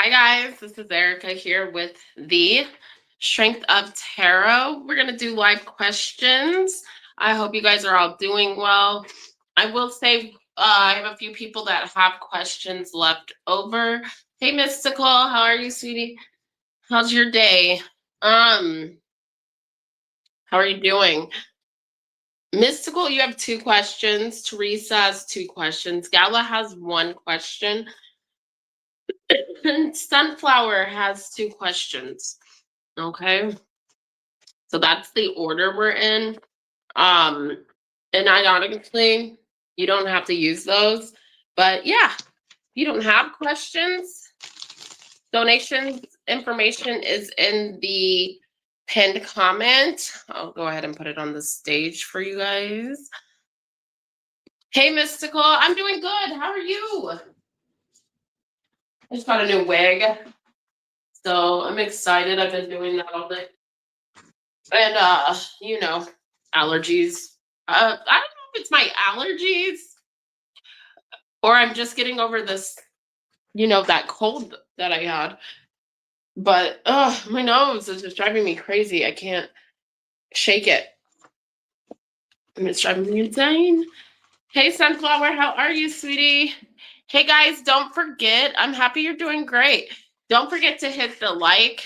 Hi guys, this is Erica here with the Strength of Tarot. We're going to do live questions. I hope you guys are all doing well. I will say I have a few people that have questions left over. Hey Mystical, how are you, sweetie? How's your day? How are you doing? Mystical, you have 2 questions. Teresa has 2 questions. Gala has 1 question. And Sunflower has 2 questions. Okay. So that's the order we're in. Um, and honestly, you don't have to use those. But yeah, if you don't have questions, donations information is in the pinned comment. I'll go ahead and put it on the stage for you guys. Hey Mystical, I'm doing good. How are you? I just got a new wig. So I'm excited. I've been doing that all day. And allergies. I don't know if it's my allergies or I'm just getting over this, that cold that I had. But my nose is just driving me crazy. I can't shake it. And it's driving me insane. Hey Sunflower, how are you, sweetie? Hey guys, don't forget, I'm happy you're doing great. Don't forget to hit the like.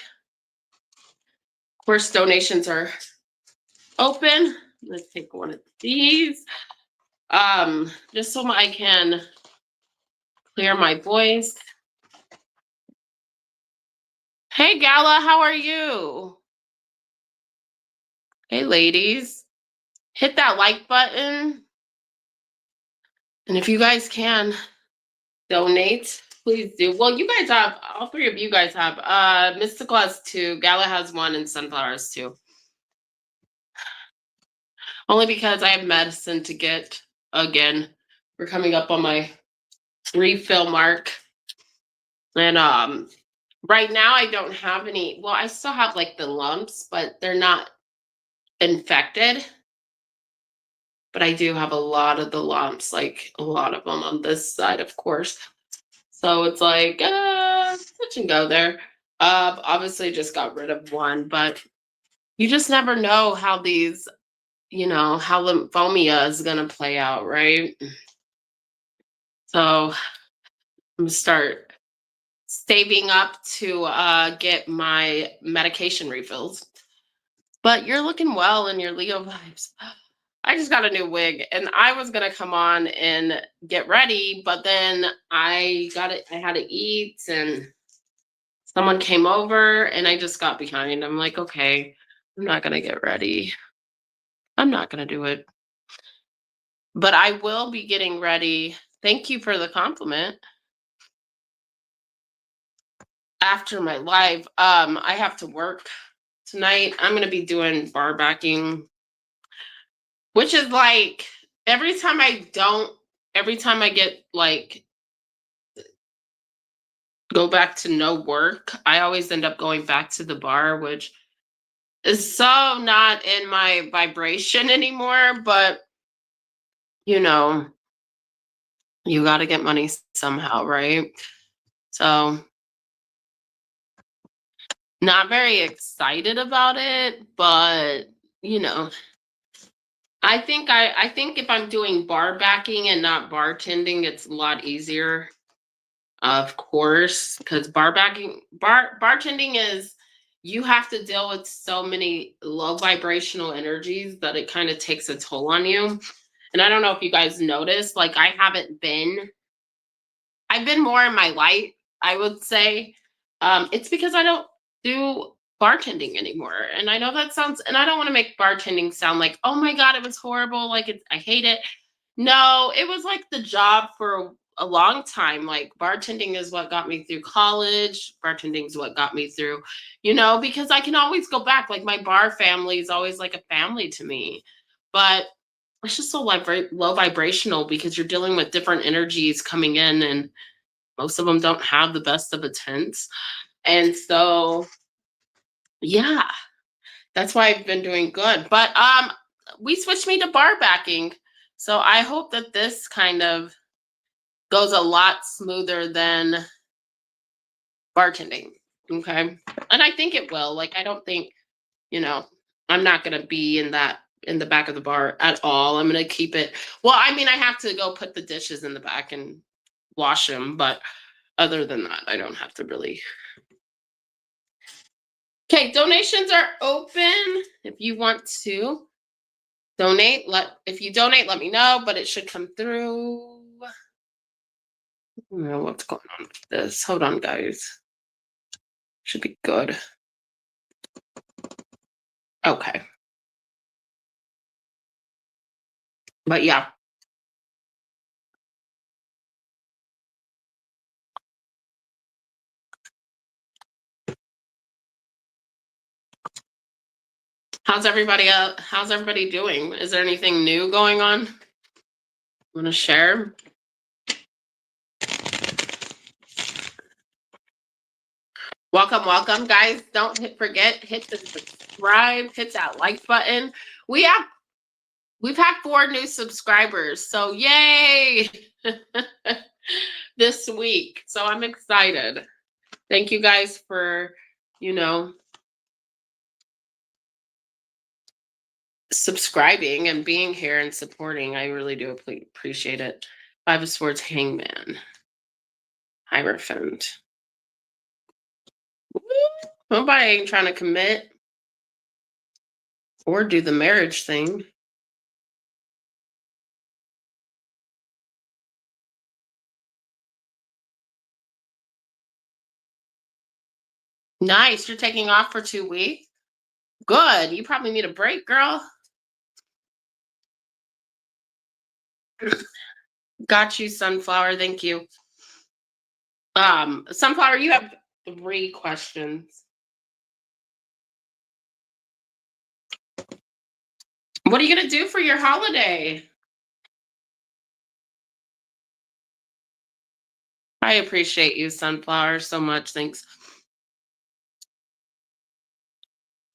Of course, donations are open. Let's take one of these. Just so I can clear my voice. Hey Gala, how are you? Hey ladies, hit that like button. And if you guys can donate, please do. Well, you guys have, all 3 of you guys have, Mystical has 2, Gala has 1, and Sunflower has 2. Only because I have medicine to get again. We're coming up on my refill mark. And right now I don't have any, well, I still have like the lumps, but they're not infected. But I do have a lot of the lumps, like a lot of them on this side, of course. So it's like, touch and go there. Obviously just got rid of 1, but you just never know how these, how lymphomia is going to play out, right? So I'm going to start saving up to get my medication refills. But you're looking well in your Leo vibes. I just got a new wig and I was going to come on and get ready, but then I had to eat and someone came over and I just got behind. I'm like, okay, I'm not going to get ready. I'm not going to do it. But I will be getting ready. Thank you for the compliment. After my live, I have to work tonight. I'm going to be doing bar backing, which is like every time I get like go back to no work, I always end up going back to the bar, which is so not in my vibration anymore. But you got to get money somehow, right? So not very excited about it, but I think if I'm doing bar backing and not bartending, it's a lot easier. Of course, because bartending is, you have to deal with so many low vibrational energies that it kind of takes a toll on you. And I don't know if you guys noticed, like I've been more in my light, I would say. It's because I don't do bartending anymore. And I know that sounds, and I don't want to make bartending sound like, oh my God, it was horrible. Like I hate it. No, it was like the job for a long time. Like bartending is what got me through college. Bartending is what got me through, because I can always go back. Like my bar family is always like a family to me. But it's just so low vibrational because you're dealing with different energies coming in and most of them don't have the best of intents. And so, yeah, that's why I've been doing good. But we switched me to bar backing. So I hope that this kind of goes a lot smoother than bartending. Okay. And I think it will. Like, I don't think, I'm not going to be in the back of the bar at all. I'm going to keep it. Well, I mean, I have to go put the dishes in the back and wash them. But other than that, I don't have to really. Okay. Donations are open. If you want to donate, if you donate, let me know, but it should come through. I don't know what's going on with this. Hold on, guys. Should be good. Okay. But yeah. How's everybody doing? Is there anything new going on? Want to share? Welcome, guys. Don't forget, hit the subscribe, hit that like button. We've had 4 new subscribers, so yay! This week. So I'm excited. Thank you guys for, subscribing and being here and supporting. I really do appreciate it. 5 of Swords, Hangman, Hierophant. Nobody ain't trying to commit or do the marriage thing. Nice. You're taking off for 2 weeks? Good. You probably need a break, girl. Got you, Sunflower. Thank you. Sunflower, you have 3 questions. What are you going to do for your holiday? I appreciate you, Sunflower, so much. Thanks.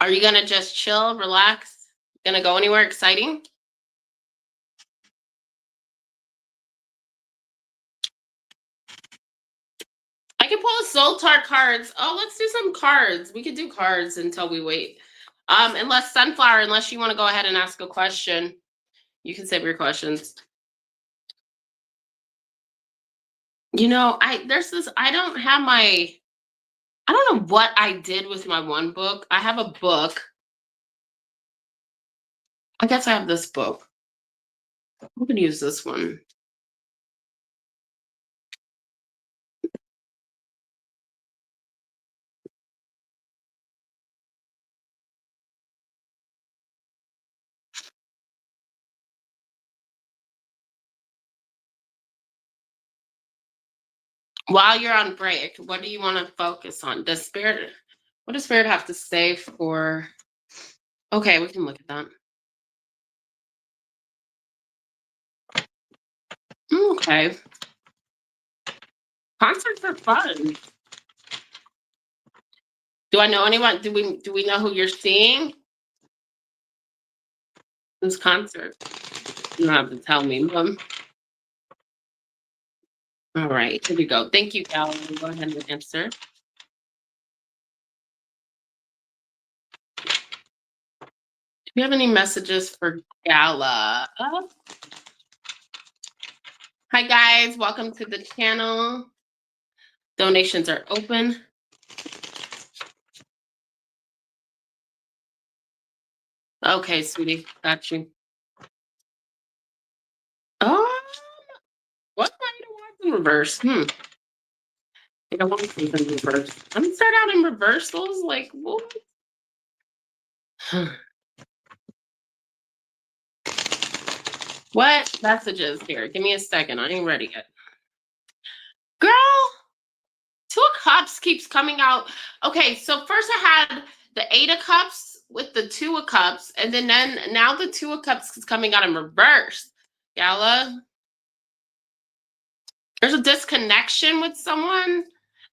Are you going to just chill, relax? Going to go anywhere exciting? I can pull a Zoltar cards. Oh, let's do some cards. We could do cards until we wait. Unless Sunflower, unless you want to go ahead and ask a question, you can save your questions. I don't know what I did with my one book. I have a book. I guess I have this book. I'm going to use this one. While you're on break, what do you want to focus on? What does Spirit have to say for... Okay, we can look at that. Okay. Concerts are fun. Do I know anyone? Do we know who you're seeing? This concert. You don't have to tell me, Mom. All right, here we go. Thank you, Gal. Go ahead and answer. Do you have any messages for Gala? Hi, guys. Welcome to the channel. Donations are open. Okay, sweetie. Got you. What I don't want in reverse? I don't want things in reverse. I'm gonna start out in reversals. Like, what? What messages here? Give me a second. I ain't ready yet. Girl, 2 of Cups keeps coming out. Okay, so first I had the 8 of Cups with the 2 of Cups, and then now the 2 of Cups is coming out in reverse. Gala, there's a disconnection with someone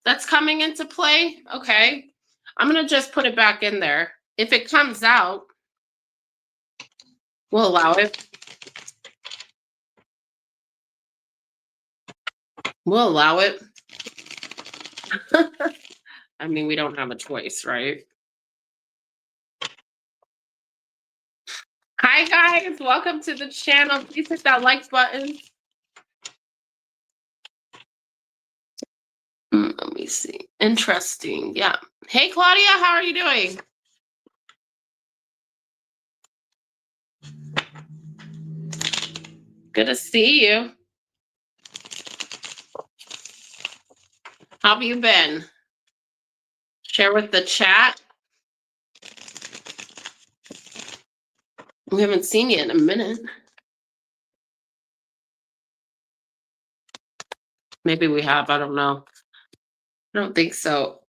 that's coming into play. Okay, I'm gonna just put it back in there. If it comes out, we'll allow it. We'll allow it. I mean, we don't have a choice, right? Hi guys, welcome to the channel. Please hit that like button. Let me see. Interesting. Yeah. Hey Claudia, how are you doing? Good to see you. How have you been? Share with the chat. We haven't seen you in a minute. Maybe we have. I don't know. I don't think so.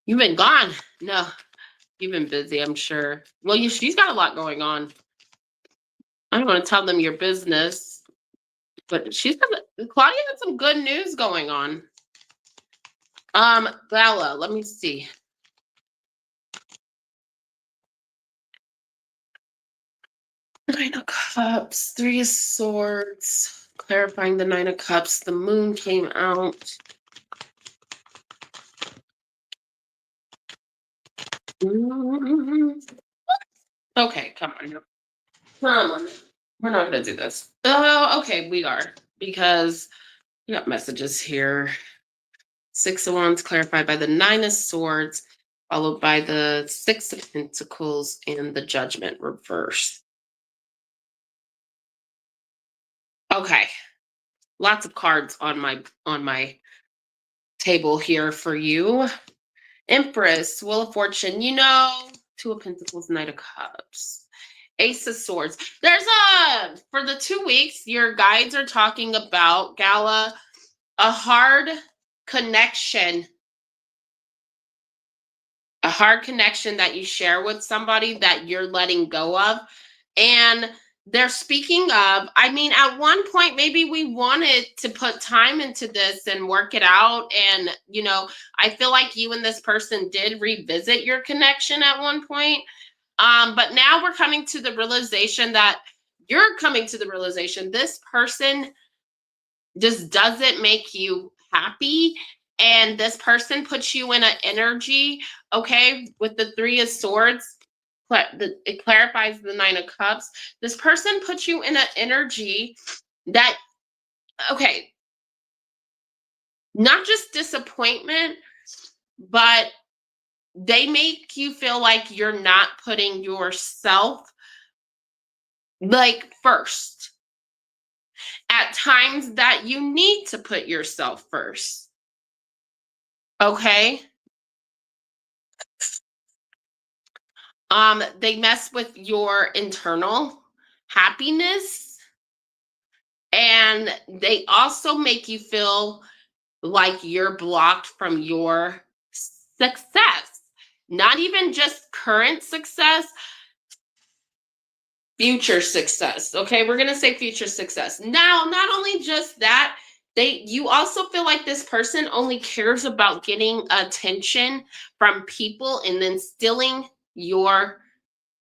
You've been gone. No, you've been busy, I'm sure. Well, she's got a lot going on. I don't want to tell them your business, but Claudia had some good news going on. Bella, let me see. Nine of Cups, Three of Swords, clarifying the Nine of Cups. The moon came out. Okay, come on. Come on. We're not going to do this. Oh, okay, we are. Because we got messages here. Six of Wands clarified by the Nine of Swords, followed by the Six of Pentacles and the Judgment reverse. Okay. Lots of cards on my table here for you. Empress, Wheel of Fortune, Two of Pentacles, Knight of Cups, Ace of Swords. There's for the 2 weeks, your guides are talking about, Gala, a hard connection that you share with somebody that you're letting go of. And they're speaking of, I mean, at one point, maybe we wanted to put time into this and work it out. And, I feel like you and this person did revisit your connection at one point. But now we're coming to the realization that this person just doesn't make you happy. And this person puts you in an energy, okay, with the Three of Swords. It clarifies the Nine of Cups. This person puts you in an energy that, okay, not just disappointment, but they make you feel like you're not putting yourself first at times that you need to put yourself first. Okay? They mess with your internal happiness, and they also make you feel like you're blocked from your success. Not even just current success, future success. Okay, we're going to say future success. Now, not only just that, you also feel like this person only cares about getting attention from people and then stealing your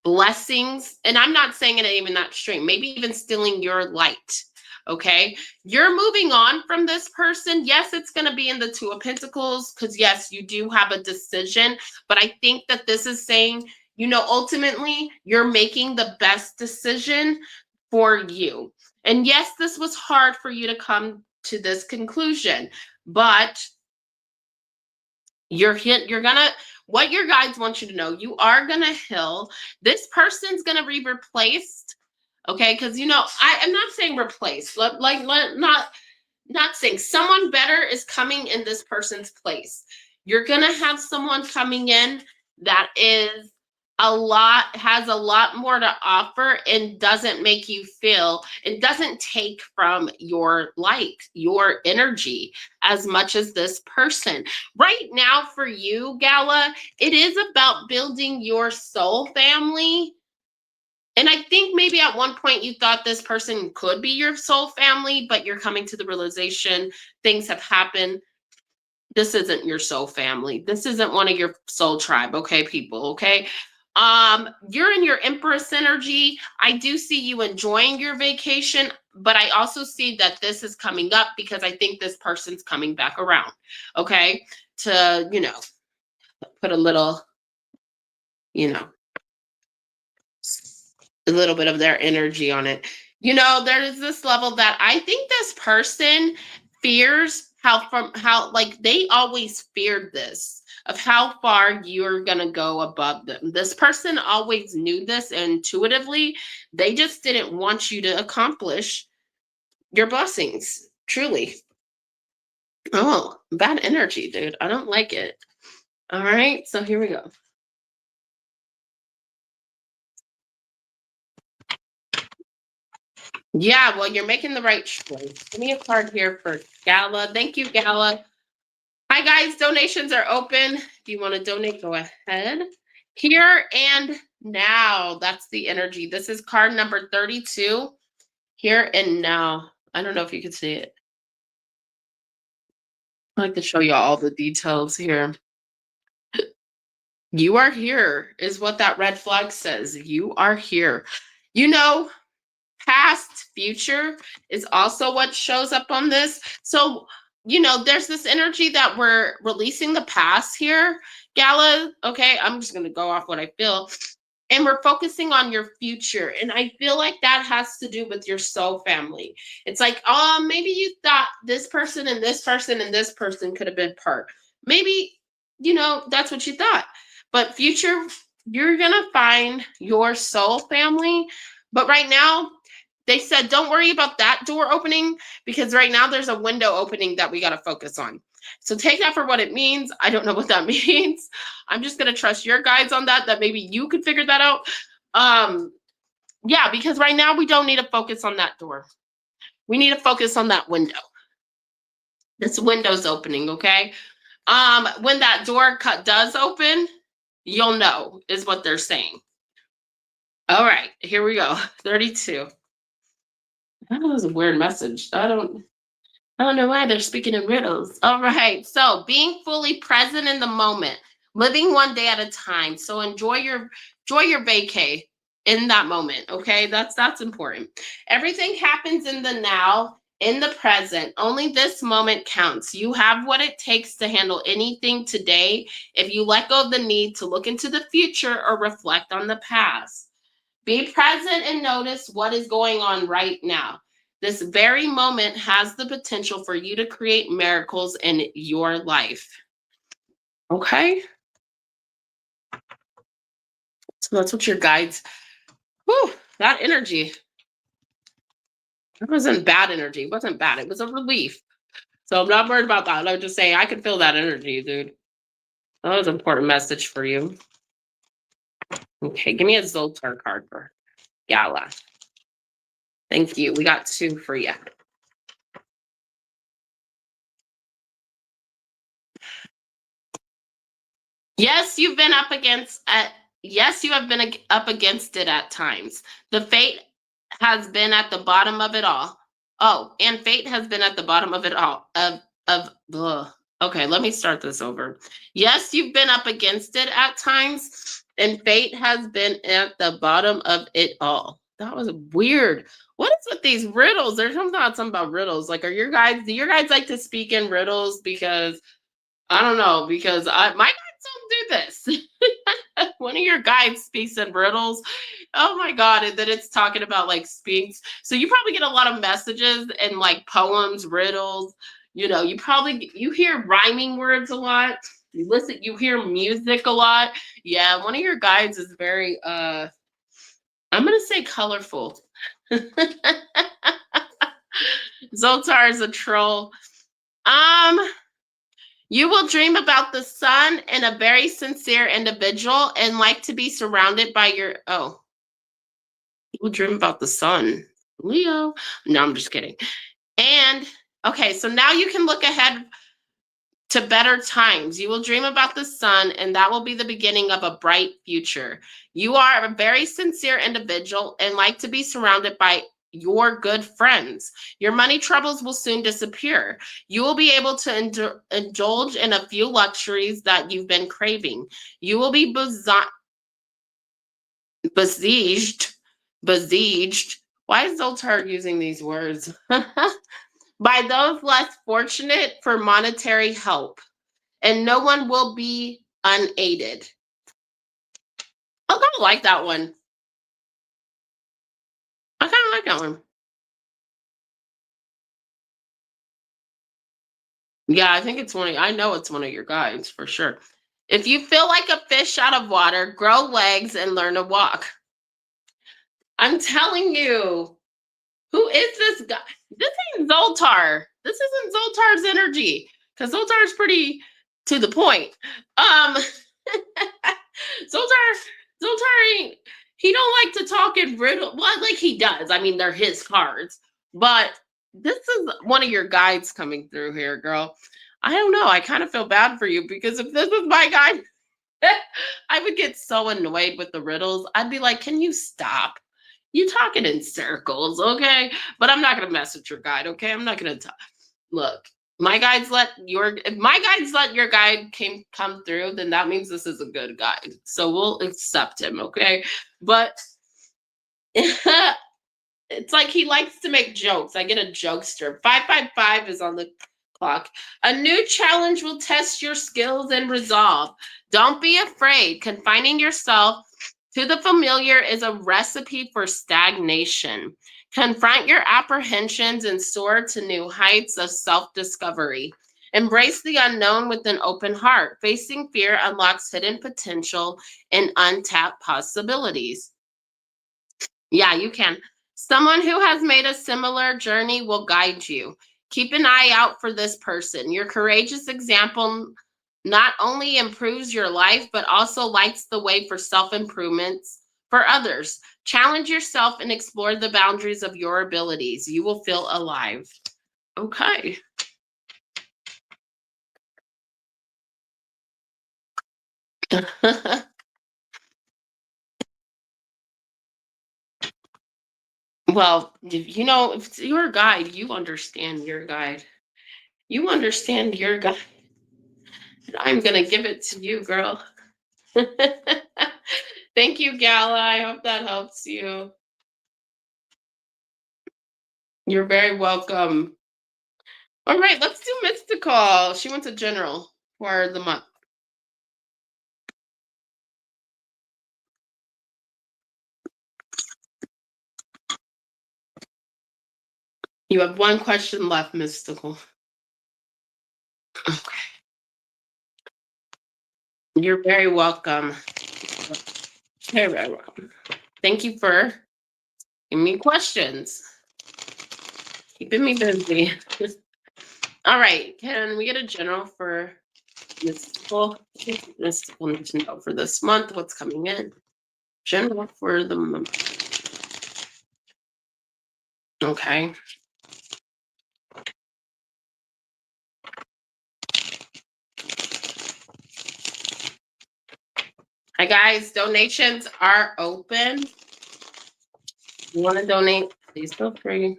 blessings. And I'm not saying it even that extreme, maybe even stealing your light. Okay, you're moving on from this person. Yes, it's going to be in the Two of Pentacles because, yes, you do have a decision. But I think that this is saying, ultimately, you're making the best decision for you. And yes, this was hard for you to come to this conclusion, but what your guides want you to know, you are going to heal. This person's going to be replaced. Okay, because I'm not saying replace, not saying someone better is coming in this person's place. You're gonna have someone coming in that has a lot more to offer and doesn't make you feel, it doesn't take from your light, your energy as much as this person. Right now for you, Gala, it is about building your soul family. And I think maybe at one point you thought this person could be your soul family, but you're coming to the realization things have happened. This isn't your soul family. This isn't one of your soul tribe, okay, people, okay? You're in your Empress energy. I do see you enjoying your vacation, but I also see that this is coming up because I think this person's coming back around, okay? To, put a little, you know, a little bit of their energy on it. There's this level that I think this person fears how like they always feared this of how far you're going to go above them. This person always knew this intuitively. They just didn't want you to accomplish your blessings, truly. Oh, bad energy, dude. I don't like it. All right, so here we go. Yeah, well, you're making the right choice. Give me a card here for Gala. Thank you, Gala. Hi, guys. Donations are open. If you want to donate, go ahead. Here and now. That's the energy. This is card number 32. Here and now. I don't know if you can see it. I like to show you all the details here. You are here is what that red flag says. You are here. Past, future is also what shows up on this. So, there's this energy that we're releasing the past here, Gala. Okay, I'm just going to go off what I feel. And we're focusing on your future. And I feel like that has to do with your soul family. It's like, maybe you thought this person and this person and this person could have been part. Maybe, that's what you thought. But future, you're going to find your soul family. But right now, they said, don't worry about that door opening because right now there's a window opening that we got to focus on. So take that for what it means. I don't know what that means. I'm just going to trust your guides on that maybe you could figure that out. Yeah, because right now we don't need to focus on that door. We need to focus on that window. This window's opening, okay? When that door does open, you'll know is what they're saying. All right, here we go. 32. That was a weird message. I don't know why they're speaking in riddles. All right. So being fully present in the moment, living one day at a time. So enjoy your vacay in that moment. Okay. That's important. Everything happens in the now, in the present. Only this moment counts. You have what it takes to handle anything today if you let go of the need to look into the future or reflect on the past. Be present and notice what is going on right now. This very moment has the potential for you to create miracles in your life. Okay? So that's what your guides. Whew, that energy. That wasn't bad energy. It wasn't bad. It was a relief. So I'm not worried about that. I'm just saying I could feel that energy, dude. That was an important message for you. Okay, give me a Zoltar card for Gala. Thank you. We got 2 for you. Yes, you've been up against yes, you have been up against it at times. The fate has been at the bottom of it all. Oh, and fate has been at the bottom of it all. Okay, let me start this over. Yes, you've been up against it at times, and fate has been at the bottom of it all. That was weird. What is with these riddles? There's something about riddles. Like, do your guys like to speak in riddles? Because I don't know, because my guides don't do this. One of your guides speaks in riddles. Oh my God. And then it's talking about like speaks. So you probably get a lot of messages and like poems, riddles. You hear rhyming words a lot. You hear music a lot. Yeah, one of your guides is very I'm gonna say colorful. Zoltar is a troll. You will dream about the sun and a very sincere individual and like to be surrounded by you will dream about the sun. Leo. No, I'm just kidding. And okay, so now you can look ahead to better times. You will dream about the sun, and that will be the beginning of a bright future. You are a very sincere individual and like to be surrounded by your good friends. Your money troubles will soon disappear. You will be able to indulge in a few luxuries that you've been craving. You will be besieged. Why is Zoltar using these words? By those less fortunate for monetary help. And no one will be unaided. I kind of like that one. I kind of like that one. Yeah, I think it's one of, I know it's one of your guides for sure. If you feel like a fish out of water, grow legs and learn to walk. I'm telling you, who is this guy? This ain't Zoltar. This isn't Zoltar's energy because Zoltar's pretty to the point. Um, Zoltar, Zoltar ain't. He don't like to talk in riddle. Well, like he does. I mean, they're his cards, but this is one of your guides coming through here, girl. I don't know. I kind of feel bad for you because if this was my guide, I would get so annoyed with the riddles. I'd be like, "Can you stop? You talking in circles, okay?" But I'm not gonna mess with your guide, okay? I'm not gonna talk. Look, my guides let your if my guides let your guide come through, then that means this is a good guide. So we'll accept him, okay? But it's like he likes to make jokes. I get a jokester. 555 is on the clock. A new challenge will test your skills and resolve. Don't be afraid. Confining yourself to the familiar is a recipe for stagnation. Confront your apprehensions and soar to new heights of self discovery. Embrace the unknown with an open heart. Facing fear unlocks hidden potential and untapped possibilities. Yeah, you can. Someone who has made a similar journey will guide you. Keep an eye out for this person. Your courageous example not only improves your life, but also lights the way for self improvements for others. Challenge yourself and explore the boundaries of your abilities. You will feel alive. Okay. Well, you know, if it's your guide, you understand your guide. You understand your guide. I'm going to give it to you, girl. Thank you, Gala. I hope that helps you. You're very welcome. All right, let's do mystical. She wants a general for the month. You have one question left, mystical. Okay. You're very welcome. Very, very welcome. Thank you for giving me questions. Keeping me busy. All right, can we get a general for mystical? Mystical needs to know for this month what's coming in. General for the month. Okay. Hi guys, donations are open. If you want to donate, please feel free.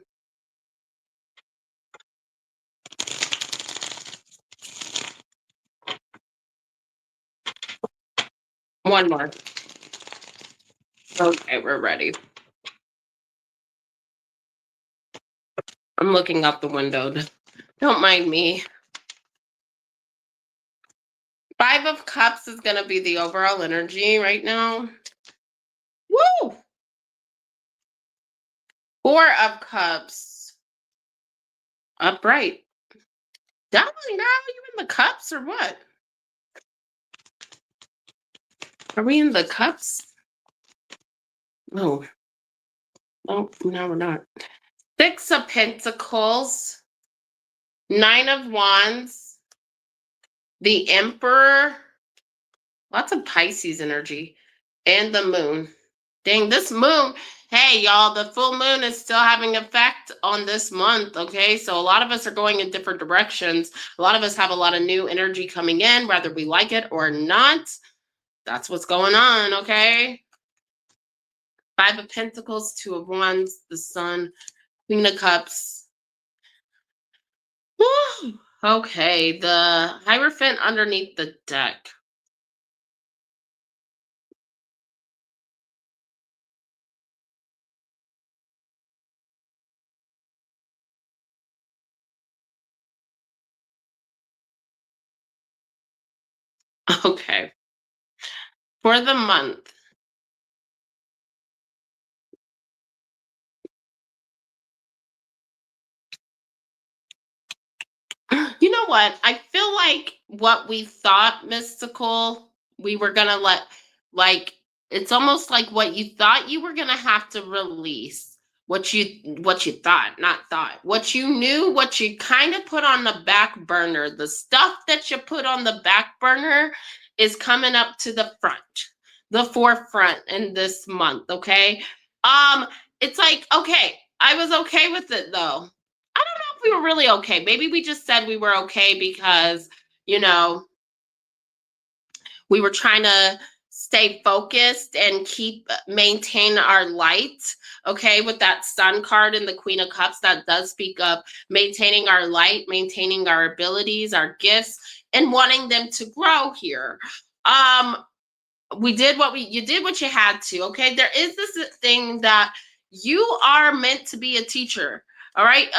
One more. Okay, we're ready. I'm looking out the window. Don't mind me. 5 of Cups is going to be the overall energy right now. Woo! 4 of Cups. Upright. Darling girl, you in the cups or what? Are we in the cups? Oh. Oh, no, we're not. 6 of Pentacles. 9 of Wands. The Emperor. Lots of Pisces energy. And the moon. Dang, this moon. Hey, y'all, the full moon is still having effect on this month, okay? So a lot of us are going in different directions. A lot of us have a lot of new energy coming in, whether we like it or not. That's what's going on, okay? 5 of Pentacles, 2 of Wands, the Sun, Queen of Cups. Woo! Okay, the Hierophant underneath the deck. Okay. For the month. You know what? I feel like what we thought mystical, we were gonna let, like, it's almost like what you thought you were gonna have to release. What you thought, not thought. What you knew, what you kind of put on the back burner, the stuff that you put on the back burner is coming up to the front, the forefront in this month, okay? Um, it's like, okay, I was okay with it though. I don't know if we were really okay. Maybe we just said we were okay because, you know, we were trying to stay focused and keep maintain our light. Okay, with that sun card and the Queen of Cups, that does speak of maintaining our light, maintaining our abilities, our gifts, and wanting them to grow here. Um, we did what we you did what you had to. Okay, there is this thing that you are meant to be a teacher. All right,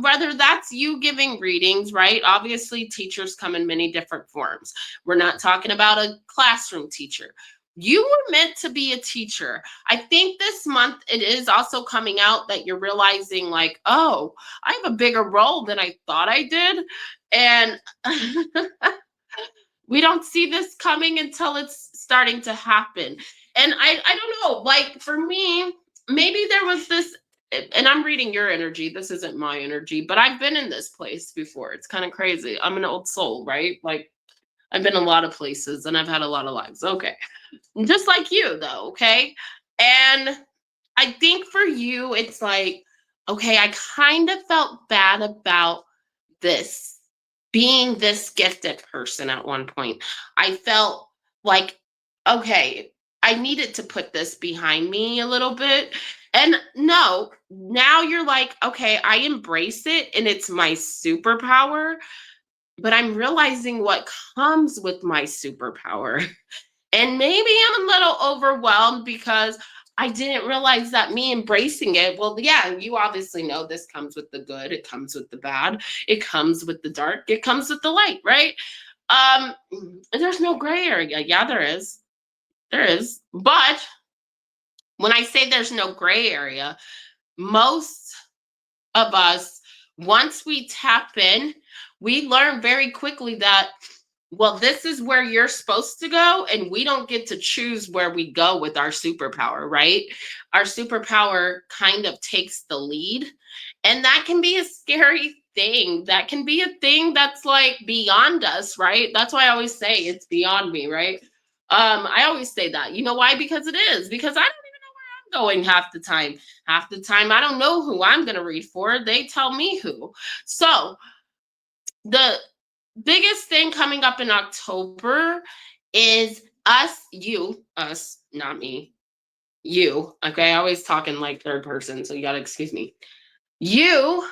whether that's you giving readings, right? Obviously teachers come in many different forms. We're not talking about a classroom teacher. You were meant to be a teacher. I think this month it is also coming out that you're realizing, like, oh, I have a bigger role than I thought I did. And we don't see this coming until it's starting to happen. And I don't know, like, for me, maybe there was this, and I'm reading your energy, this isn't my energy, but I've been in this place before. It's kind of crazy. I'm an old soul, right? Like, I've been a lot of places and I've had a lot of lives. Okay, just like you though. Okay, and I think for you it's like, okay, I kind of felt bad about this, being this gifted person at one point. I felt like, okay, I needed to put this behind me a little bit. And no, now you're like, okay, I embrace it and it's my superpower, but I'm realizing what comes with my superpower. And maybe I'm a little overwhelmed because I didn't realize that me embracing it. Well, yeah, you obviously know this comes with the good, it comes with the bad, it comes with the dark, it comes with the light, right? Um, there's no gray area. Yeah, there is. There is. But when I say there's no gray area, most of us, once we tap in, we learn very quickly that, well, this is where you're supposed to go, and we don't get to choose where we go with our superpower, right? Our superpower kind of takes the lead, and that can be a scary thing. That can be a thing that's like beyond us, right? That's why I always say it's beyond me, right? I always say that. You know why? Because it is. Because I don't even know where I'm going half the time. Half the time, I don't know who I'm going to read for. They tell me who. So, the biggest thing coming up in October is us, not me, you. Okay, I always talk in like third person, so you gotta excuse me. You,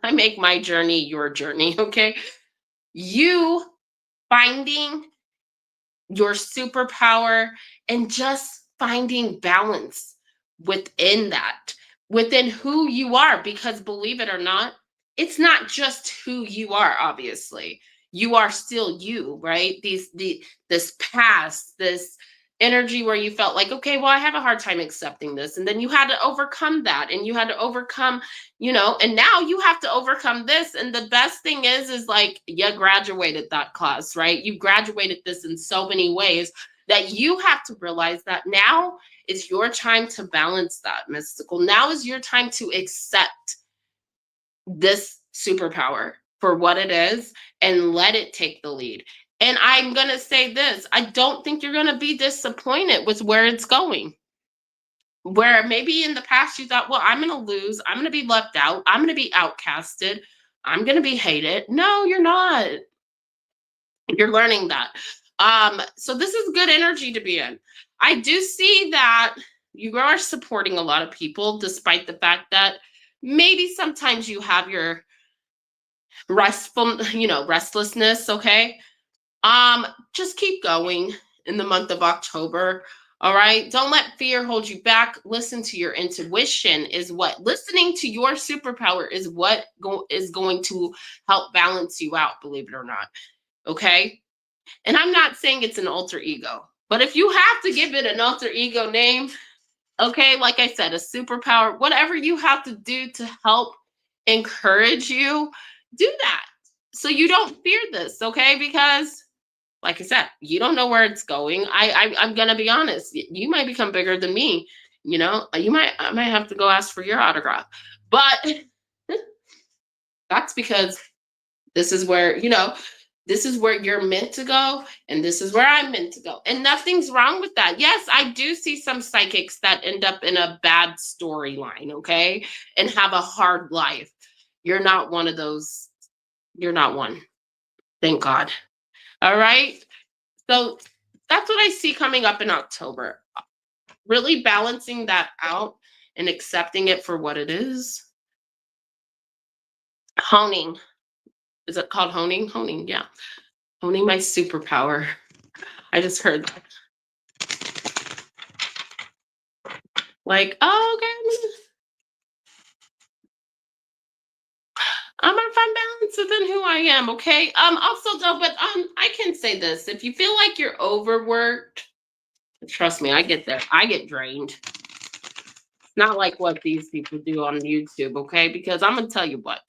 I make my journey your journey, okay? You finding your superpower and just finding balance within that, within who you are. Because believe it or not, it's not just who you are, obviously. You are still you, right? This past, this energy where you felt like, okay, well, I have a hard time accepting this. And then you had to overcome that, and you had to overcome, and now you have to overcome this. And the best thing is like, you graduated that class, right? You graduated this in so many ways that you have to realize that now is your time to balance that, mystical. Now is your time to accept this superpower for what it is and let it take the lead. And I'm going to say this, I don't think you're going to be disappointed with where it's going. Where maybe in the past you thought, well, I'm going to lose, I'm going to be left out, I'm going to be outcasted, I'm going to be hated. No, you're not. You're learning that. So this is good energy to be in. I do see that you are supporting a lot of people, despite the fact that maybe sometimes you have your restlessness. Okay. Just keep going in the month of October. All right. Don't let fear hold you back. Listen to your intuition, is what listening to your superpower is what is going to help balance you out, believe it or not. Okay. And I'm not saying it's an alter ego, but if you have to give it an alter ego name, okay, like I said, a superpower, whatever you have to do to help encourage you, do that. So you don't fear this, okay? Because like I said, you don't know where it's going. I'm gonna be honest. You might become bigger than me. You know, I might have to go ask for your autograph. But that's because this is where, this is where you're meant to go, and this is where I'm meant to go. And nothing's wrong with that. Yes, I do see some psychics that end up in a bad storyline, okay, and have a hard life. You're not one of those. You're not one. Thank God. All right. So that's what I see coming up in October. Really balancing that out and accepting it for what it is. Honing. Is it called honing? Honing, yeah. Honing my superpower. I just heard that. Like, oh, okay. I'm gonna find balance within who I am, okay? Also though, but I can say this. If you feel like you're overworked, trust me, I get there. I get drained. Not like what these people do on YouTube, okay? Because I'm gonna tell you what,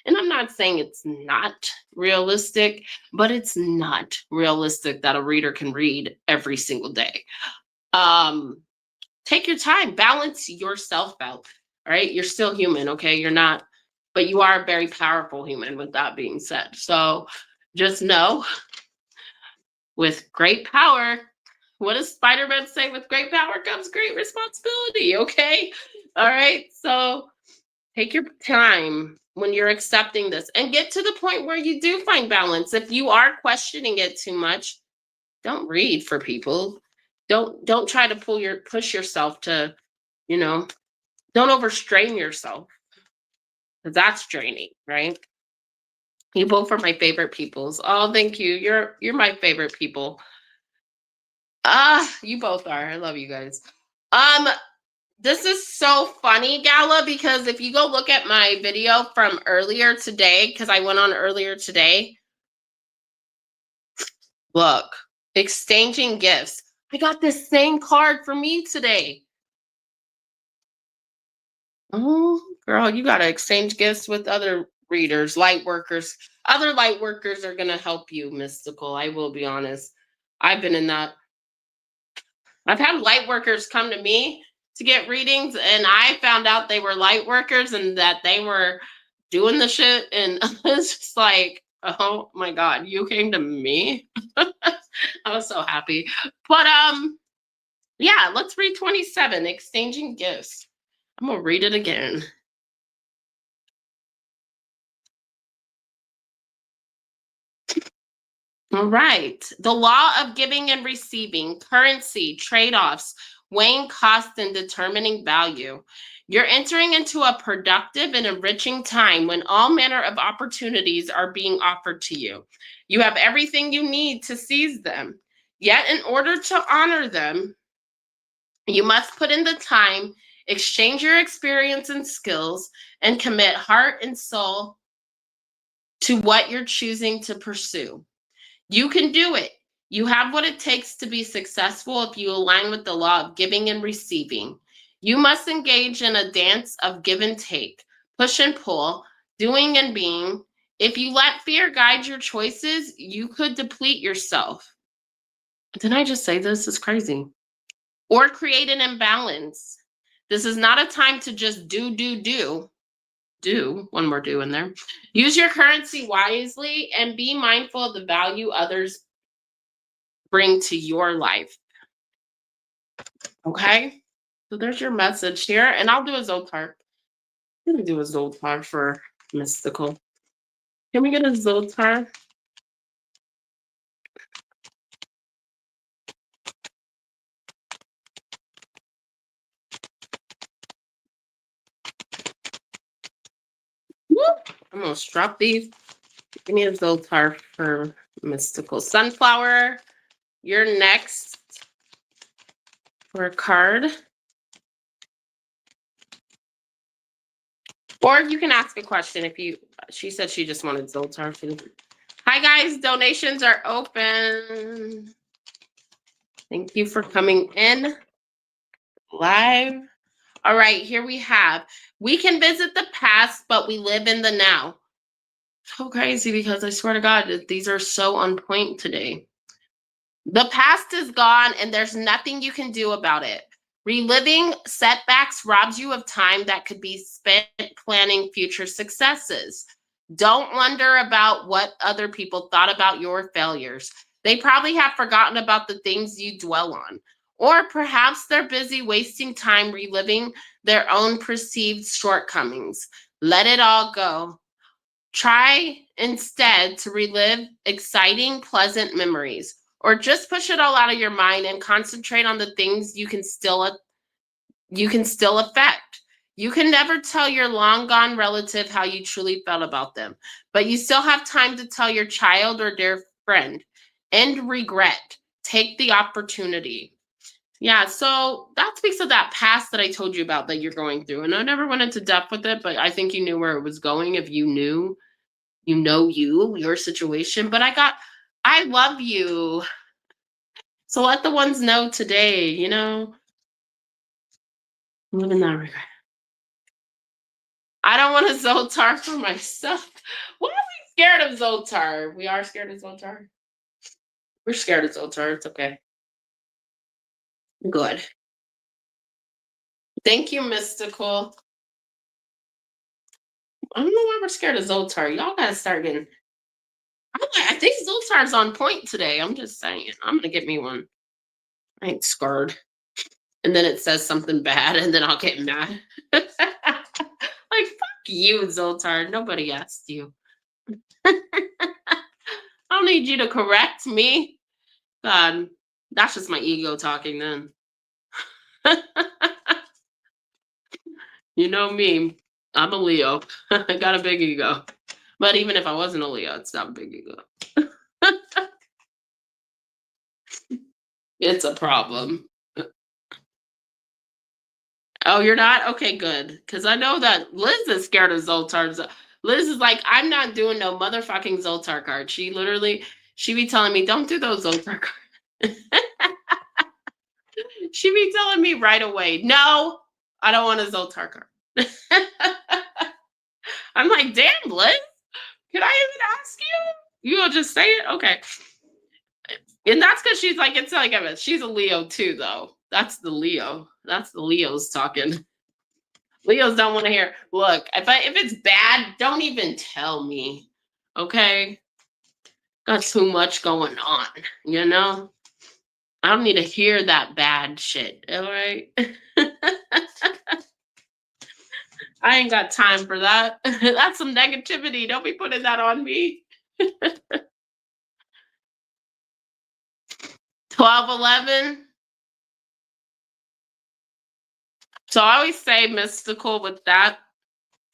and I'm not saying it's not realistic, but it's not realistic that a reader can read every single day. Take your time, balance yourself out. All right, you're still human, okay? You're not, but you are a very powerful human. With that being said, so just know, with great power, what does Spider-Man say? With great power comes great responsibility, okay? All right, so take your time when you're accepting this and get to the point where you do find balance. If you are questioning it too much, don't read for people. Don't try to push yourself to, don't overstrain yourself, because that's draining, right? You both are my favorite peoples. Oh, thank you. You're my favorite people. You both are. I love you guys. Um, this is so funny, Gala, because if you go look at my video from earlier today, because I went on earlier today, look, exchanging gifts. I got this same card for me today. Oh, girl, you got to exchange gifts with other readers, light workers. Other light workers are going to help you, Mystical. I will be honest. I've been in that. I've had light workers come to me to get readings, and I found out they were light workers and that they were doing the shit. And it's just like, oh my God, you came to me. I was so happy. But yeah, let's read 27, exchanging gifts. I'm gonna read it again. All right. The law of giving and receiving, currency, trade-offs, weighing cost and determining value. You're entering into a productive and enriching time when all manner of opportunities are being offered to you. You have everything you need to seize them. Yet, in order to honor them, you must put in the time, exchange your experience and skills, and commit heart and soul to what you're choosing to pursue. You can do it. You have what it takes to be successful if you align with the law of giving and receiving. You must engage in a dance of give and take, push and pull, doing and being. If you let fear guide your choices, you could deplete yourself. Didn't I just say this? It's crazy. Or create an imbalance. This is not a time to just do, one more do in there. Use your currency wisely and be mindful of the value others bring to your life. Okay? So there's your message here. And I'll do a Zoltar. I'm going to do a Zoltar for Mystical. Can we get a Zoltar? I'm going to drop these. Give me a Zoltar for Mystical. Sunflower, you're next for a card. Or you can ask a question if you, she said she just wanted Zoltar for the, hi Hi, guys. Donations are open. Thank you for coming in live. All right, here we have. We can visit the past, but we live in the now. So crazy because I swear to God, these are so on point today. The past is gone and there's nothing you can do about it. Reliving setbacks robs you of time that could be spent planning future successes. Don't wonder about what other people thought about your failures. They probably have forgotten about the things you dwell on. Or perhaps they're busy wasting time reliving their own perceived shortcomings. Let it all go. Try instead to relive exciting, pleasant memories, or just push it all out of your mind and concentrate on the things you can still affect. You can never tell your long gone relative how you truly felt about them, but you still have time to tell your child or dear friend. End regret. Take the opportunity. Yeah, so that speaks of that past that I told you about that you're going through. And I never went into depth with it, but I think you knew where it was going if you knew your situation. But I love you. So let the ones know today, live in that regret. I don't want a Zoltar for myself. Why are we scared of Zoltar? We are scared of Zoltar. We're scared of Zoltar. It's okay. Good. Thank you, Mystical. I don't know why we're scared of Zoltar. Y'all gotta start getting. I think Zoltar's on point today. I'm just saying. I'm gonna get me one. I ain't scared. And then it says something bad, and then I'll get mad. Like, fuck you, Zoltar. Nobody asked you. I don't need you to correct me. God, that's just my ego talking then. You know me. I'm a Leo. I got a big ego. But even if I wasn't a Leo, it's not a big ego. It's a problem. Oh, you're not? Okay, good. Because I know that Liz is scared of Zoltar. Liz is like, I'm not doing no motherfucking Zoltar card. She be telling me, don't do those Zoltar cards. She be telling me right away, no, I don't want a Zoltar card. I'm like, damn, Liz, can I even ask you? You'll just say it? Okay. And that's because she's like, it's like, she's a Leo too, though. That's the Leo. That's the Leos talking. Leos don't want to hear. Look, if it's bad, don't even tell me. Okay? Got too much going on, I don't need to hear that bad shit. All right? I ain't got time for that. That's some negativity. Don't be putting that on me. 1211. So I always say mystical with that.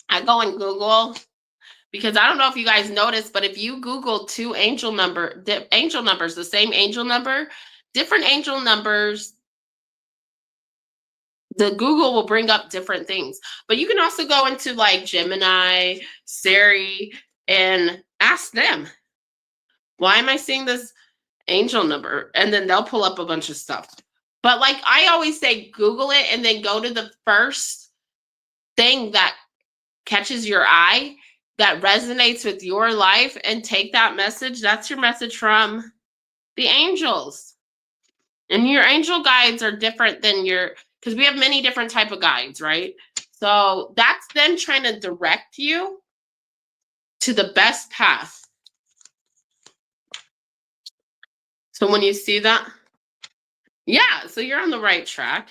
I go and Google because I don't know if you guys noticed, but if you Google two angel numbers, the same angel number, different angel numbers, the Google will bring up different things. But you can also go into like Gemini, Siri, and ask them, why am I seeing this angel number? And then they'll pull up a bunch of stuff. But like I always say, Google it and then go to the first thing that catches your eye, that resonates with your life, and take that message. That's your message from the angels. And your angel guides are different than because we have many different type of guides, right? So that's them trying to direct you to the best path. So when you see that, yeah, so you're on the right track.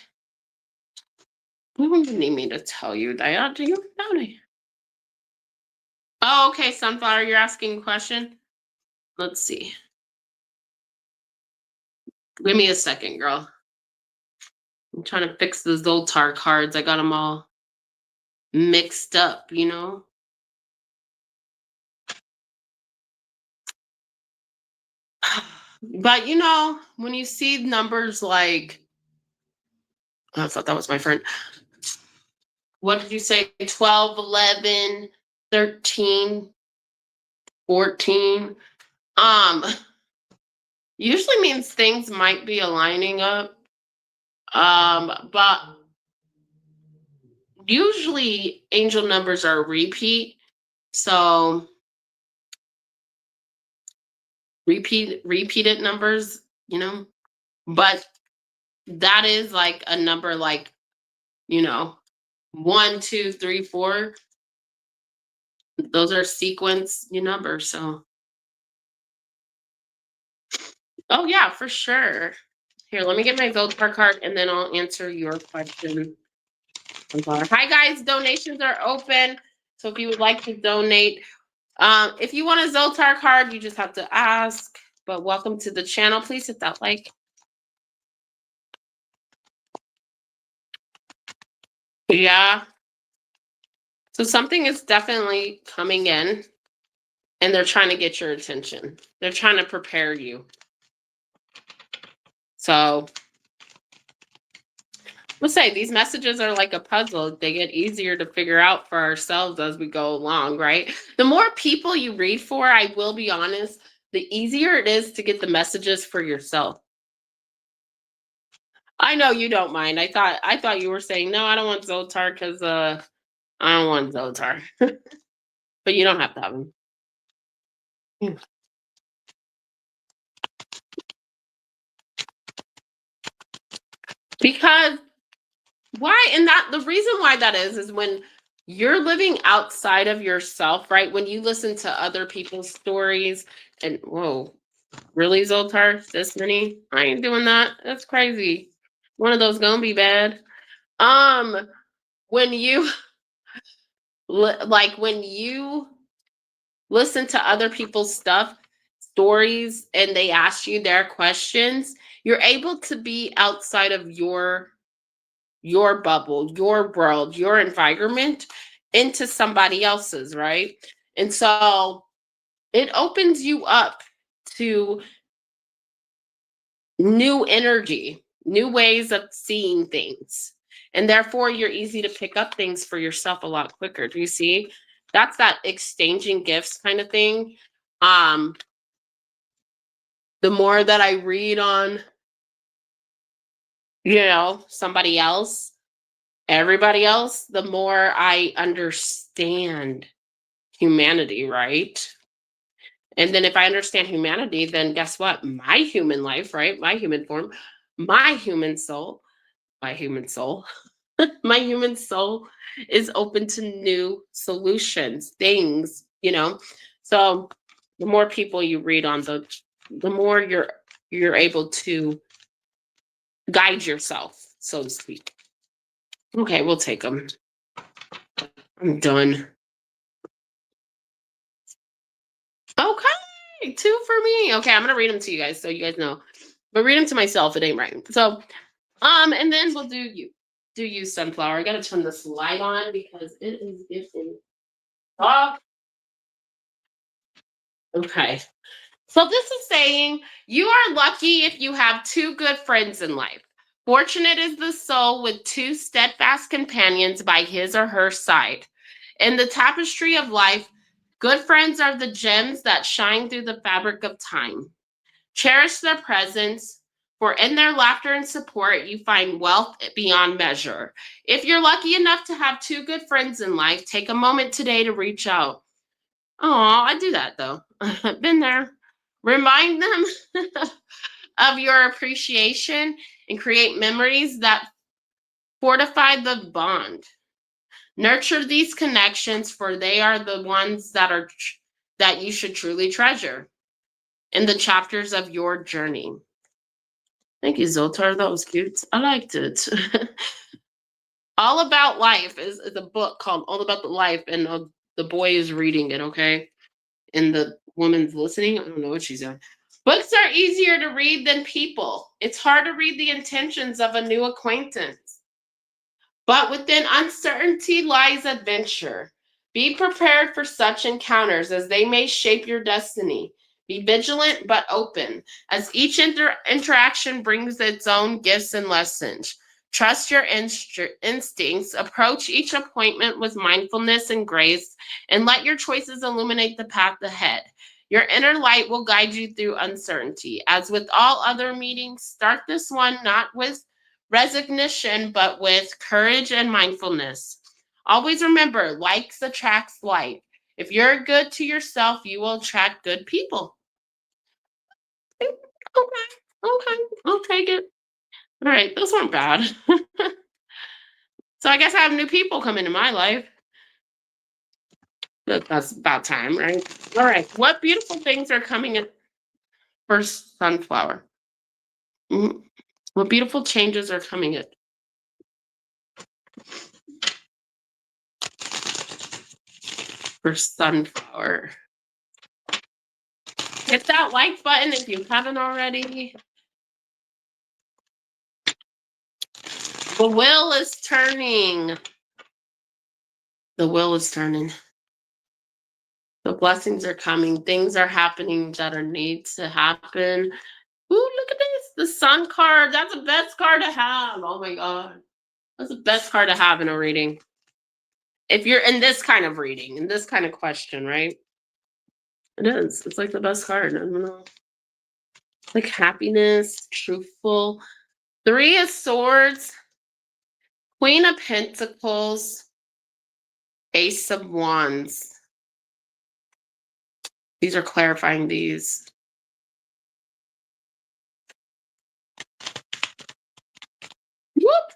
You don't even need me to tell you that. Do you know me? Oh, okay, Sunflower, you're asking a question? Let's see. Give me a second, girl. I'm trying to fix the Zoltar cards. I got them all mixed up, But when you see numbers like, I thought that was my friend. What did you say? 12, 11, 13, 14. Um, usually means things might be aligning up. But usually angel numbers are a repeat. So repeated numbers, but that is like a number like, you know, 1, 2, 3, 4. Those are sequence numbers. So, oh yeah, for sure. Here, let me get my Zoltar card and then I'll answer your question. Hi guys, donations are open. So if you would like to donate, if you want a Zoltar card, you just have to ask. But welcome to the channel. Please hit that like. Yeah. So something is definitely coming in and they're trying to get your attention. They're trying to prepare you. So let's say these messages are like a puzzle. They get easier to figure out for ourselves as we go along, right? The more people you read for, I will be honest, the easier it is to get the messages for yourself. I know you don't mind. I thought you were saying, no, I don't want Zoltar because I don't want Zoltar. But you don't have to have him. Because why? And that the reason why that is when you're living outside of yourself, right? When you listen to other people's stories and whoa, really, Zoltar? This many? I ain't doing that. That's crazy. One of those gonna be bad. When you like when you listen to other people's stories, and they ask you their questions, you're able to be outside of your bubble, your world, your environment into somebody else's, right? And so it opens you up to new energy, new ways of seeing things. And therefore, you're easy to pick up things for yourself a lot quicker. Do you see? That's that exchanging gifts kind of thing. Um, the more that I read on, somebody else, everybody else, the more I understand humanity, right? And then if I understand humanity, then guess what? My human life, right? My human form, my human soul, my human soul, my human soul is open to new solutions, things. So the more people you read on, the more you're able to guide yourself, so to speak. Okay, we'll take them. I'm done. Okay, 2 for me. Okay, I'm gonna read them to you guys so you guys know. But read them to myself, it ain't right. So, and then we'll do you, sunflower. I gotta turn this light on because it is getting off. Okay. So this is saying you are lucky if you have 2 good friends in life. Fortunate is the soul with 2 steadfast companions by his or her side. In the tapestry of life, good friends are the gems that shine through the fabric of time. Cherish their presence, for in their laughter and support, you find wealth beyond measure. If you're lucky enough to have 2 good friends in life, take a moment today to reach out. Oh, I do that though. I've been there. Remind them of your appreciation and create memories that fortify the bond. Nurture these connections, for they are the ones that you should truly treasure in the chapters of your journey. Thank you, Zoltar. That was cute. I liked it. All About Life is a book called All About the Life, and the boy is reading it, okay? And the woman's listening. I don't know what she's doing. Books are easier to read than people. It's hard to read the intentions of a new acquaintance. But within uncertainty lies adventure. Be prepared for such encounters as they may shape your destiny. Be vigilant but open, as each interaction brings its own gifts and lessons. Trust your instincts, approach each appointment with mindfulness and grace, and let your choices illuminate the path ahead. Your inner light will guide you through uncertainty. As with all other meetings, start this one not with resignation, but with courage and mindfulness. Always remember, likes attracts like. If you're good to yourself, you will attract good people. Okay, okay, I'll take it. All right, those weren't bad. So I guess I have new people come into my life. That's about time, right? All right, what beautiful things are coming in for Sunflower? What beautiful changes are coming in? For Sunflower. Hit that like button if you haven't already. The wheel is turning. The wheel is turning. The blessings are coming. Things are happening that are need to happen. Ooh, look at this. The Sun card. That's the best card to have. Oh my God. That's the best card to have in a reading. If you're in this kind of reading, in this kind of question, right? It is. It's like the best card. I don't know. Like happiness, truthful. 3 of Swords, Queen of Pentacles, Ace of Wands. These are clarifying these. Whoop.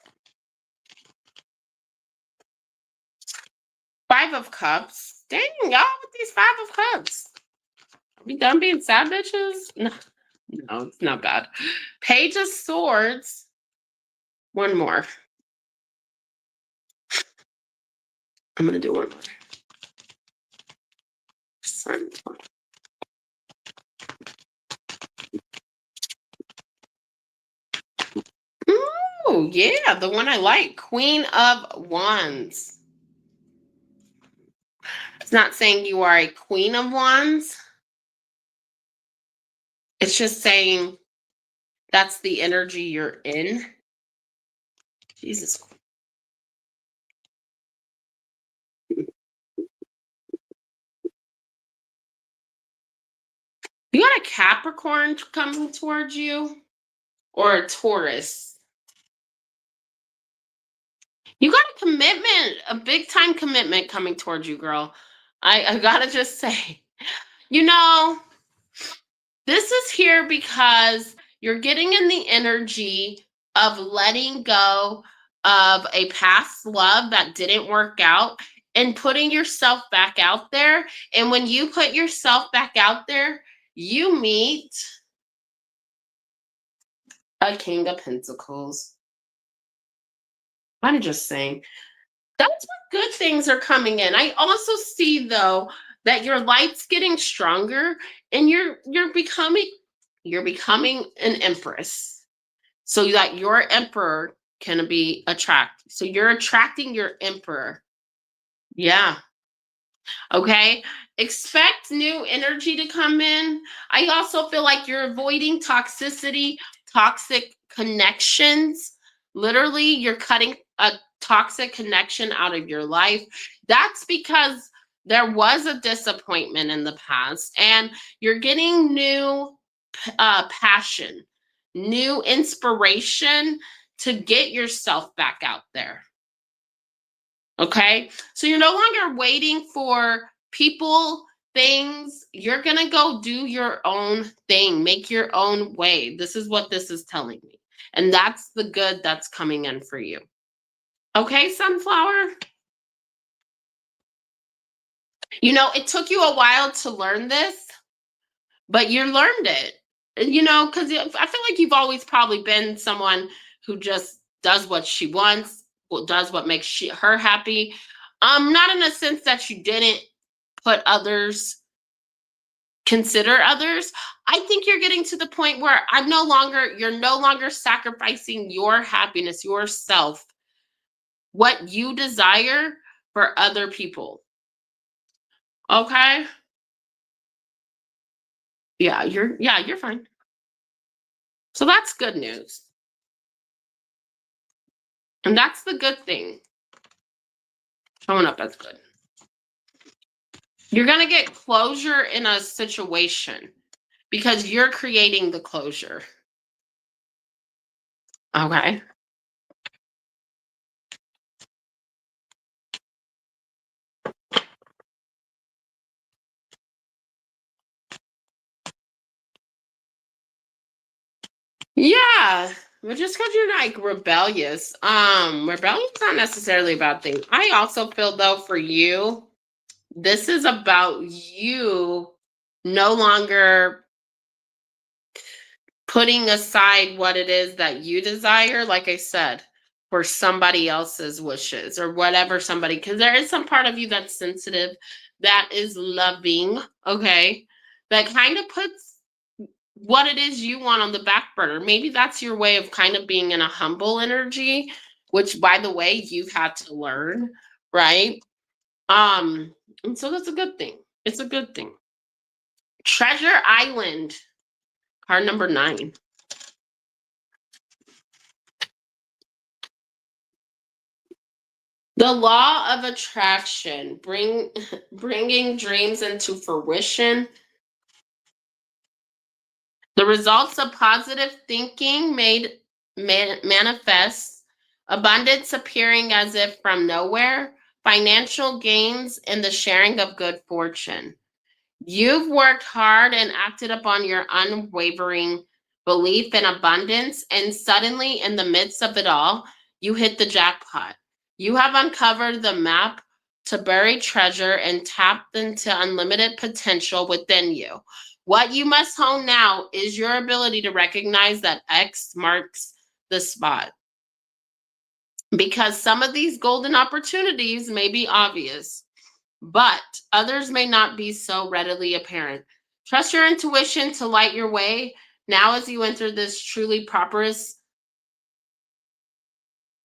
5 of Cups. Dang, y'all with these 5 of Cups. Are we done being sad bitches? No, it's not bad. Page of Swords. One more. I'm going to do one more. Sunflower. Oh, yeah, the one I like. Queen of Wands. It's not saying you are a Queen of Wands. It's just saying that's the energy you're in. Jesus. You got a Capricorn coming towards you or a Taurus. You got a commitment, a big time commitment coming towards you, girl. I gotta just say, you know, this is here because you're getting in the energy of letting go of a past love that didn't work out and putting yourself back out there. And when you put yourself back out there, you meet a King of Pentacles. I'm just saying. That's what good things are coming in. I also see though that your light's getting stronger and you're becoming an empress. So that your emperor can be attracted. So you're attracting your emperor. Yeah. Okay. Expect new energy to come in. I also feel like you're avoiding toxicity, toxic connections. Literally, you're cutting a toxic connection out of your life. That's because there was a disappointment in the past, and you're getting new passion, new inspiration to get yourself back out there. Okay. So you're no longer waiting for people, things. You're going to go do your own thing, make your own way. This is what this is telling me. And that's the good that's coming in for you. Okay, Sunflower? You know, it took you a while to learn this, but you learned it. You know, because I feel like you've always probably been someone who just does what she wants, does what makes her happy. Not in a sense that you didn't put others, consider others. I think you're getting to the point where you're no longer sacrificing your happiness, yourself, what you desire for other people. Okay? You're fine. So that's good news. And that's the good thing. Showing up as good. You're going to get closure in a situation because you're creating the closure. Okay. Yeah. But just because you're like rebellious, rebellion is not necessarily a bad thing. I also feel though for you, this is about you no longer putting aside what it is that you desire, like I said, for somebody else's wishes or whatever somebody, because there is some part of you that's sensitive, that is loving, okay, that kind of puts what it is you want on the back burner. Maybe that's your way of kind of being in a humble energy, which by the way, you've had to learn, right? And so that's a good thing. It's a good thing. Treasure Island, card number 9. The law of attraction, bringing dreams into fruition. The results of positive thinking manifest, abundance appearing as if from nowhere, financial gains, and the sharing of good fortune. You've worked hard and acted upon your unwavering belief in abundance, and suddenly, in the midst of it all, you hit the jackpot. You have uncovered the map to buried treasure and tapped into unlimited potential within you. What you must hone now is your ability to recognize that X marks the spot. Because some of these golden opportunities may be obvious, but others may not be so readily apparent. Trust your intuition to light your way now as you enter this truly prosperous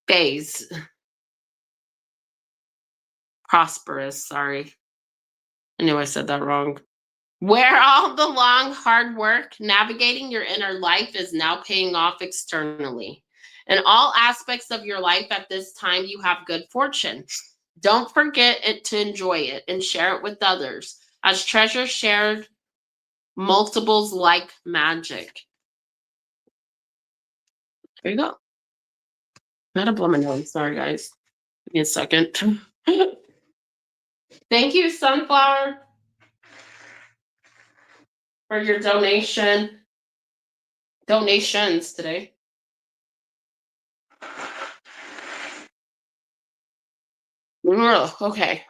phase. Prosperous, sorry. I knew I said that wrong. Where all the long, hard work navigating your inner life is now paying off externally. In all aspects of your life at this time, you have good fortune. Don't forget it to enjoy it and share it with others. As treasure shared, multiples like magic. There you go. Gotta blow my nose. Sorry, guys. Give me a second. Thank you, Sunflower, for your donations today. Okay.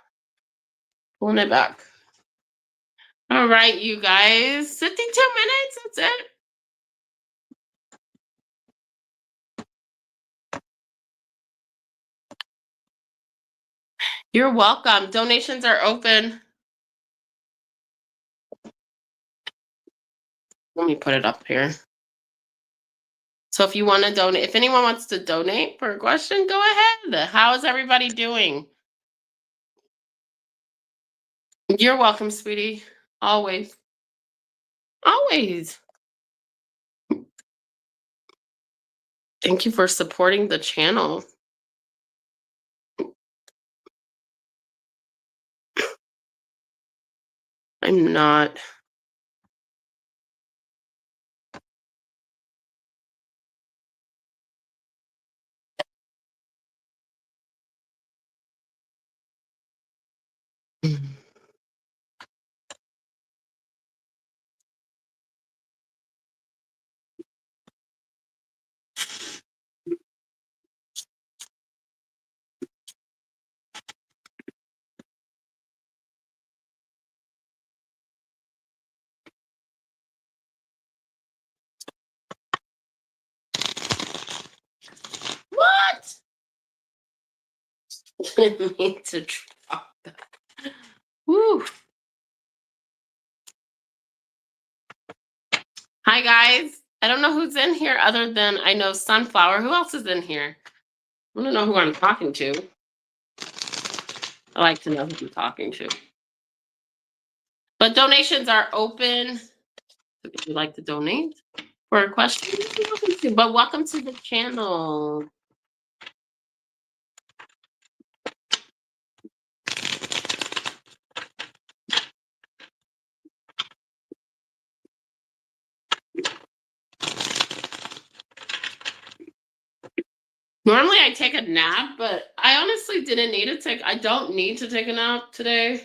Pulling it back. All right, you guys. 52 minutes. That's it. You're welcome. Donations are open. Let me put it up here. So if you want to donate, if anyone wants to donate for a question, go ahead. How is everybody doing? You're welcome, sweetie. Always. Always. Thank you for supporting the channel. I'm not. What? I need to drop that. Woo. Hi, guys. I don't know who's in here other than I know Sunflower. Who else is in here? I don't know who I'm talking to. I like to know who I'm talking to. But donations are open. If you'd like to donate for a question, you're welcome to. But welcome to the channel. Normally I take a nap, but I honestly didn't need to take I don't need to take a nap today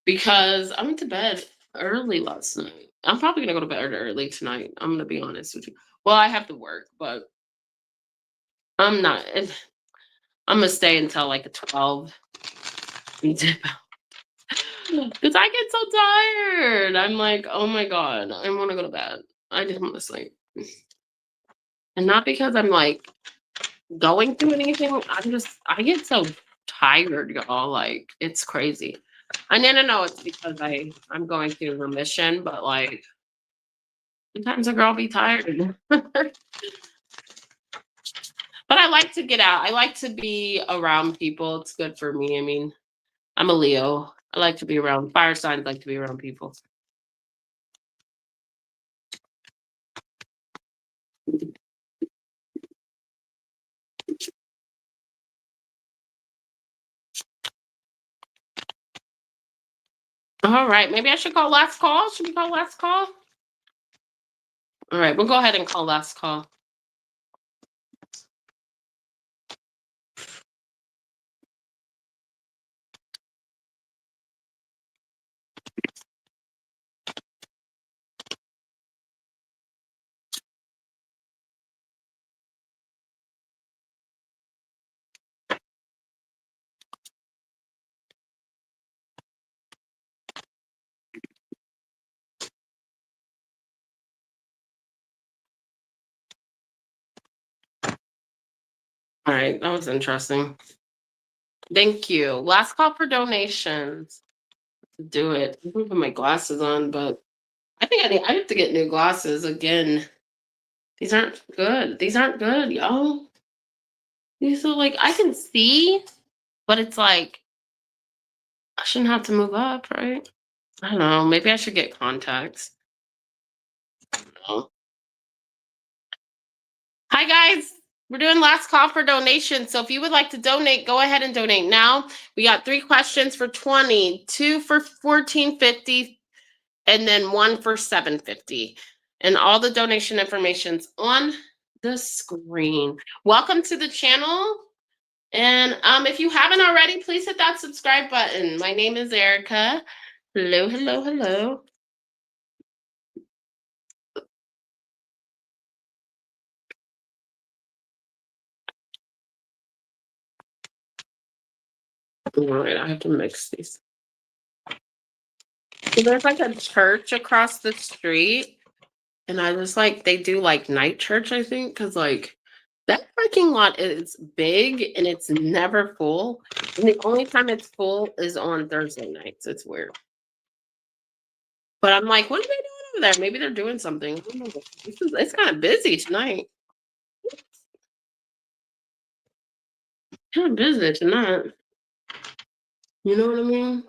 because I went to bed early last night. I'm probably gonna go to bed early tonight. I'm gonna be honest with you. Well, I have to work, but I'm not. I'm gonna stay until like 12 and dip because I get so tired. I'm like, oh my god, I want to go to bed. I just want to sleep, and not because I'm like going through anything. I get so tired, y'all. Like it's crazy. I didn't know it's because I'm going through remission, but like sometimes a girl be tired. But I like to get out. I like to be around people. It's good for me. I mean, I'm a Leo. I like to be around fire signs. Like to be around people. All right, maybe I should call last call. Should we call last call? All right, we'll go ahead and call last call. All right, that was interesting. Thank you. Last call for donations. Do it. I'm gonna put my glasses on, but I think I have to get new glasses again. These aren't good. These aren't good, y'all. These are like I can see, but it's like I shouldn't have to move up, right? I don't know. Maybe I should get contacts. I don't know. Hi guys. We're doing last call for donations. So if you would like to donate, go ahead and donate now. We got 3 questions for 20, 2 for 14.50, and then 1 for 7.50. And all the donation information's on the screen. Welcome to the channel. And if you haven't already, please hit that subscribe button. My name is Erica. Hello, hello, hello. All right, I have to mix these. So there's like a church across the street, and I was like, they do like night church, I think, because like that parking lot is big and it's never full. And the only time it's full is on Thursday nights. It's weird. But I'm like, what are they doing over there? Maybe they're doing something. It's kind of busy tonight. Kind of busy tonight. You know what I mean?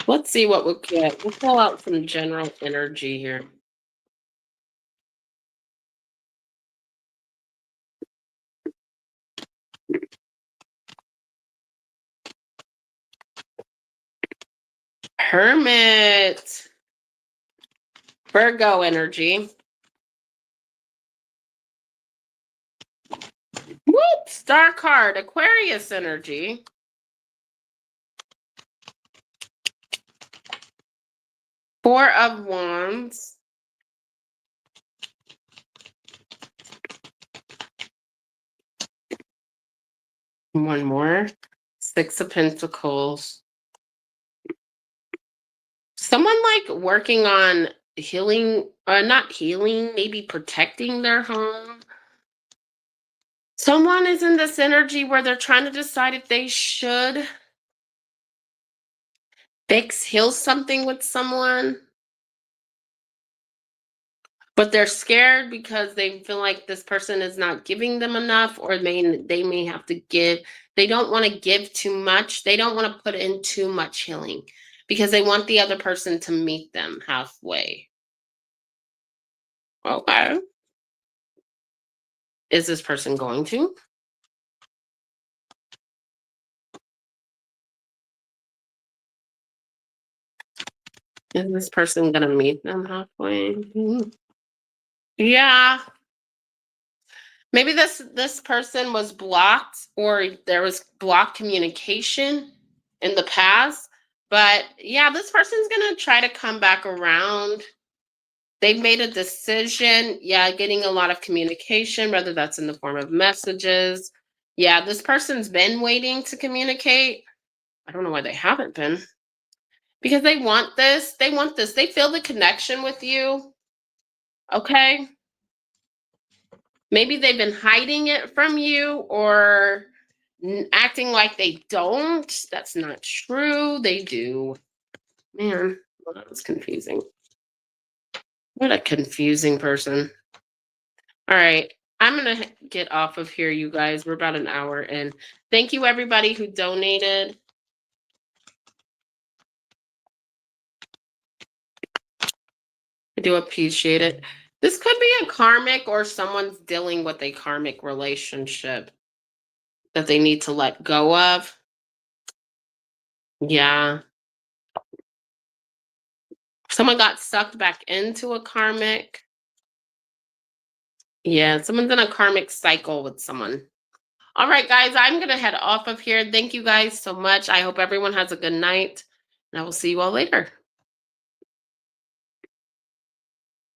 Let's see what we'll get. We'll pull out some general energy here. Hermit. Virgo energy. Whoop! Star card. Aquarius energy. Four of Wands. One more. Six of Pentacles. Someone like working on healing, or not healing, maybe protecting their home. Someone is in this energy where they're trying to decide if they should heal something with someone, but they're scared because they feel like this person is not giving them enough, or they may have to give. They don't want to give too much. They don't want to put in too much healing because they want the other person to meet them halfway. Okay. Is this person going to? Is this person going to meet them halfway? Yeah. Maybe this person was blocked or there was blocked communication in the past. But yeah, this person's going to try to come back around. They've made a decision. Yeah, getting a lot of communication, whether that's in the form of messages. Yeah, this person's been waiting to communicate. I don't know why they haven't been. Because they want this. They want this. They feel the connection with you. Okay. Maybe they've been hiding it from you or acting like they don't. That's not true. They do. Man, well, that was confusing. What a confusing person. All right. I'm going to get off of here, you guys. We're about an hour in. Thank you, everybody who donated. I do appreciate it. This could be a karmic or someone's dealing with a karmic relationship that they need to let go of. Yeah. Someone got sucked back into a karmic. Yeah, someone's in a karmic cycle with someone. All right, guys, I'm going to head off of here. Thank you guys so much. I hope everyone has a good night, and I will see you all later.